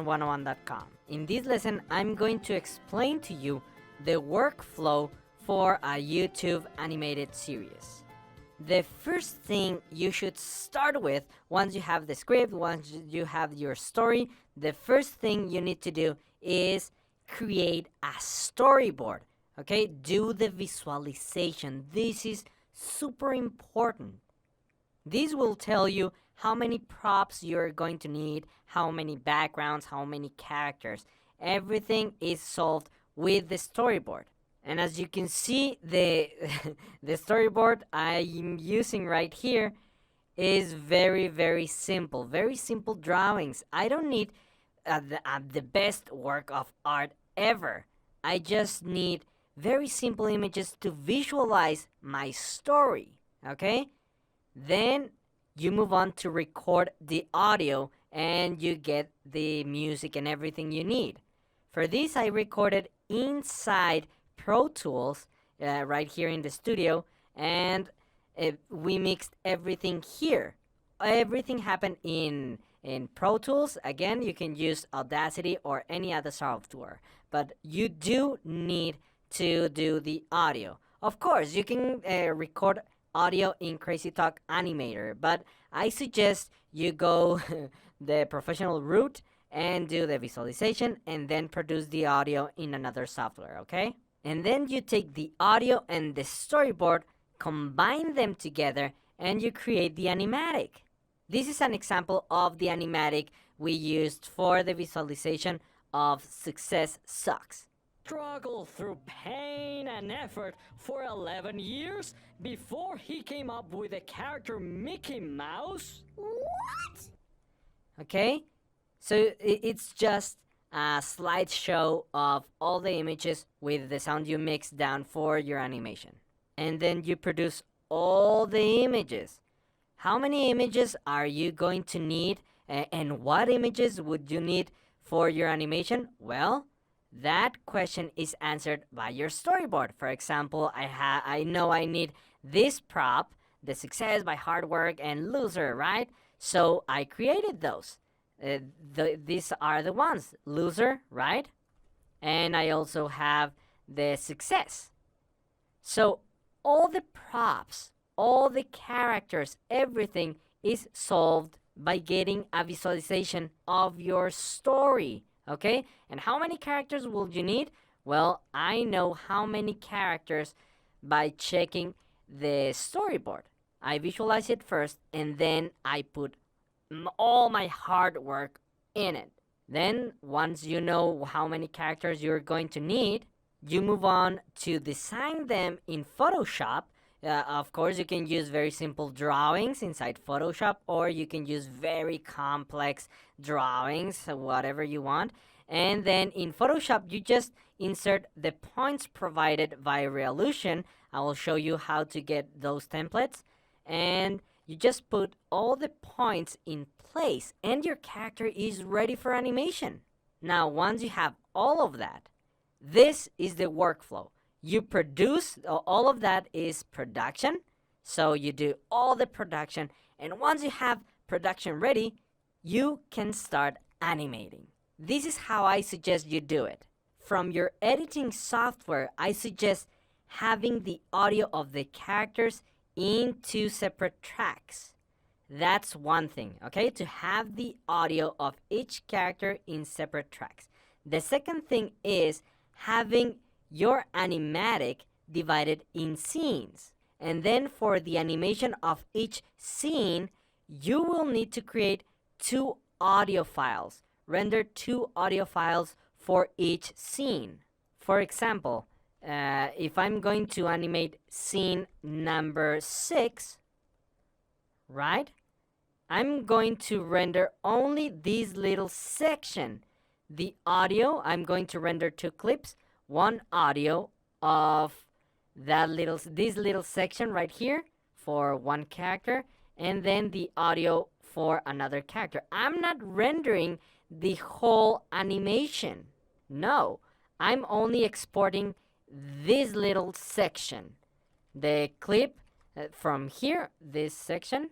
101.com. In this lesson, I'm going to explain to you the workflow for a YouTube animated series. The first thing you should start with, once you have the script, once you have your story, the first thing you need to do is create a storyboard. Okay, do the visualization. This is super important. This will tell you how many props you're going to need, how many backgrounds, how many characters. Everything is solved with the storyboard. And as you can see, the the storyboard I'm using right here is very simple. Very simple drawings. I don't need the best work of art ever. I just need very simple images to visualize my story. Okay? Then you move on to record the audio and you get the music and everything you need. For this, I recorded inside Pro Tools right here in the studio, and we mixed everything here. Everything happened in Pro Tools. Again, you can use Audacity or any other software, but you do need to do the audio. Of course, you can record audio in Crazy Talk Animator, but I suggest you go the professional route and do the visualization and then produce the audio in another software, okay? And then you take the audio and the storyboard, combine them together, and you create the animatic. This is an example of the animatic we used for the visualization of Success Sucks. Struggled through pain and effort for 11 years before he came up with the character Mickey Mouse? What? Okay? So it's just a slideshow of all the images with the sound you mix down for your animation. And then you produce all the images. How many images are you going to need? And what images would you need for your animation? Well, that question is answered by your storyboard. For example, I know I need this prop, the success by hard work and loser, right? So I created those. These are the ones, loser, right? And I also have the success. So all the props, all the characters, everything is solved by getting a visualization of your story. Okay, and how many characters will you need? Well, I know how many characters by checking the storyboard. I visualize it first, and then I put all my hard work in it. Then, once you know how many characters you're going to need, you move on to design them in Photoshop. Of course, you can use very simple drawings inside Photoshop, or you can use very complex drawings, whatever you want. And then in Photoshop, you just insert the points provided by Revolution. I will show you how to get those templates. And you just put all the points in place, and your character is ready for animation. Now, once you have all of that, this is the workflow. You produce, all of that is production. So you do all the production, and once you have production ready, you can start animating. This is how I suggest you do it. From your editing software, I suggest having the audio of the characters in 2 separate tracks. That's one thing, okay? To have the audio of each character in separate tracks. The second thing is having your animatic divided in scenes. And then for the animation of each scene, you will need to create 2 audio files. Render 2 audio files for each scene. For example, if I'm going to animate scene number 6, right? I'm going to render only this little section. The audio, I'm going to render 2 clips. One audio of this little section right here for one character, and then the audio for another character. I'm not rendering the whole animation. No, I'm only exporting this little section. The clip from here, this section,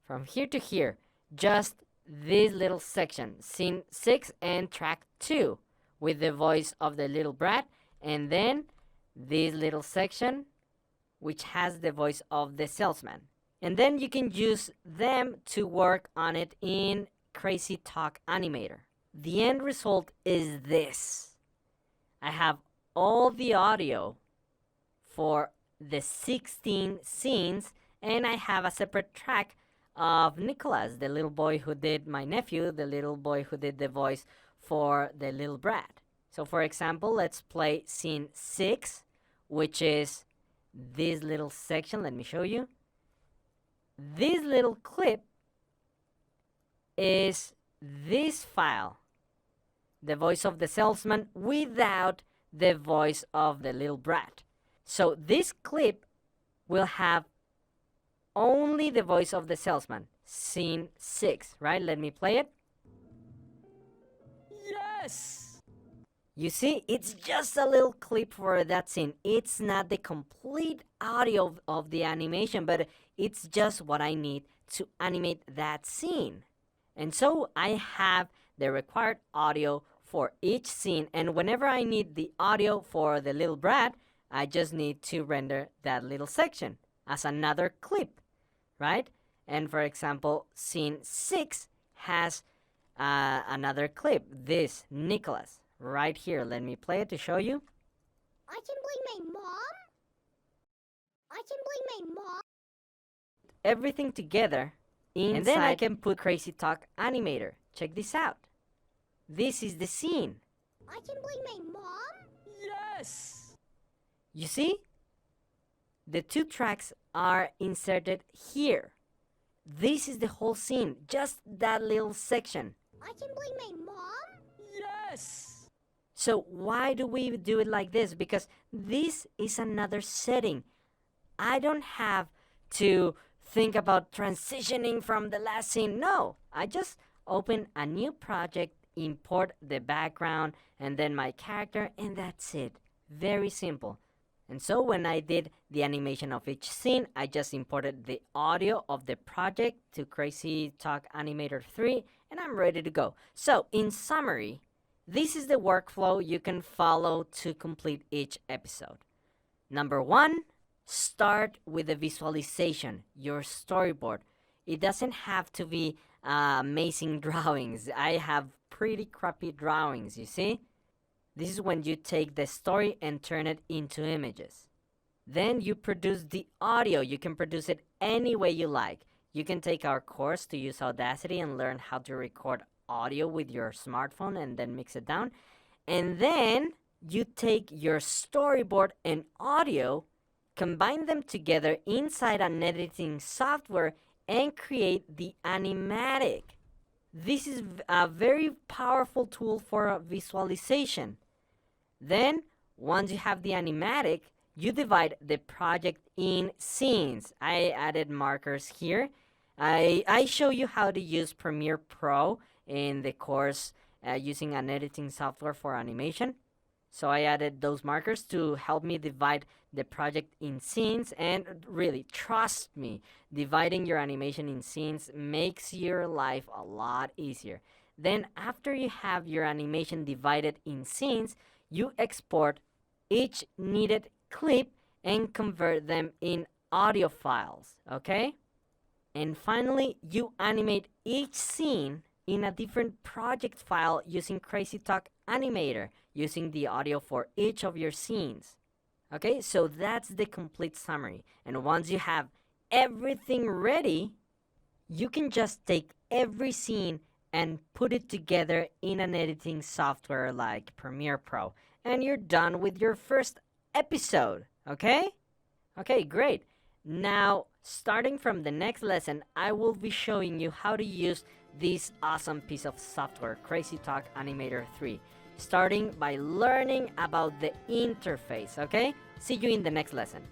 from here to here, just this little section, scene 6 and track 2, with the voice of the little brat, and then this little section, which has the voice of the salesman. And then you can use them to work on it in Crazy Talk Animator. The end result is this. I have all the audio for the 16 scenes, and I have a separate track of Nicholas, the little boy who did my nephew, the little boy who did the voice for the little brat. So for example, let's play scene 6, which is this little section. Let me show you. This little clip is this file, the voice of the salesman without the voice of the little brat. So this clip will have only the voice of the salesman, scene 6, right? Let me play it. Yes! You see, it's just a little clip for that scene. It's not the complete audio of the animation, but it's just what I need to animate that scene. And so I have the required audio for each scene, and whenever I need the audio for the little brat, I just need to render that little section as another clip, right? And for example, scene 6 has another clip, this Nicholas, right here. Let me play it to show you. I can blame my mom. I can blame my mom. Everything together inside, and then I can put Crazy Talk Animator. Check this out. This is the scene. I can blame my mom. Yes! You see? The two tracks are inserted here. This is the whole scene, just that little section. I can blame my mom. Yes! So why do we do it like this? Because this is another setting. I don't have to think about transitioning from the last scene. No, I just open a new project, import the background, and then my character, and that's it. Very simple. And so when I did the animation of each scene, I just imported the audio of the project to Crazy Talk Animator 3, and I'm ready to go. So in summary, this is the workflow you can follow to complete each episode. Number 1, start with the visualization, your storyboard. It doesn't have to be amazing drawings. I have pretty crappy drawings, you see? This is when you take the story and turn it into images. Then you produce the audio. You can produce it any way you like. You can take our course to use Audacity and learn how to record audio with your smartphone and then mix it down. And then you take your storyboard and audio, combine them together inside an editing software, and create the animatic. This is a very powerful tool for visualization. Then, once you have the animatic, you divide the project in scenes. I added markers here. I show you how to use Premiere Pro in the course using an editing software for animation. So I added those markers to help me divide the project in scenes, and really, trust me, dividing your animation in scenes makes your life a lot easier. Then after you have your animation divided in scenes, you export each needed clip and convert them in audio files, okay? And finally, you animate each scene in a different project file using Crazy Talk Animator, using the audio for each of your scenes. Okay, so that's the complete summary. And once you have everything ready, you can just take every scene and put it together in an editing software like Premiere Pro, and you're done with your first episode, okay? Okay, great. Now, starting from the next lesson, I will be showing you how to use this awesome piece of software, Crazy Talk Animator 3, starting by learning about the interface, okay? See you in the next lesson.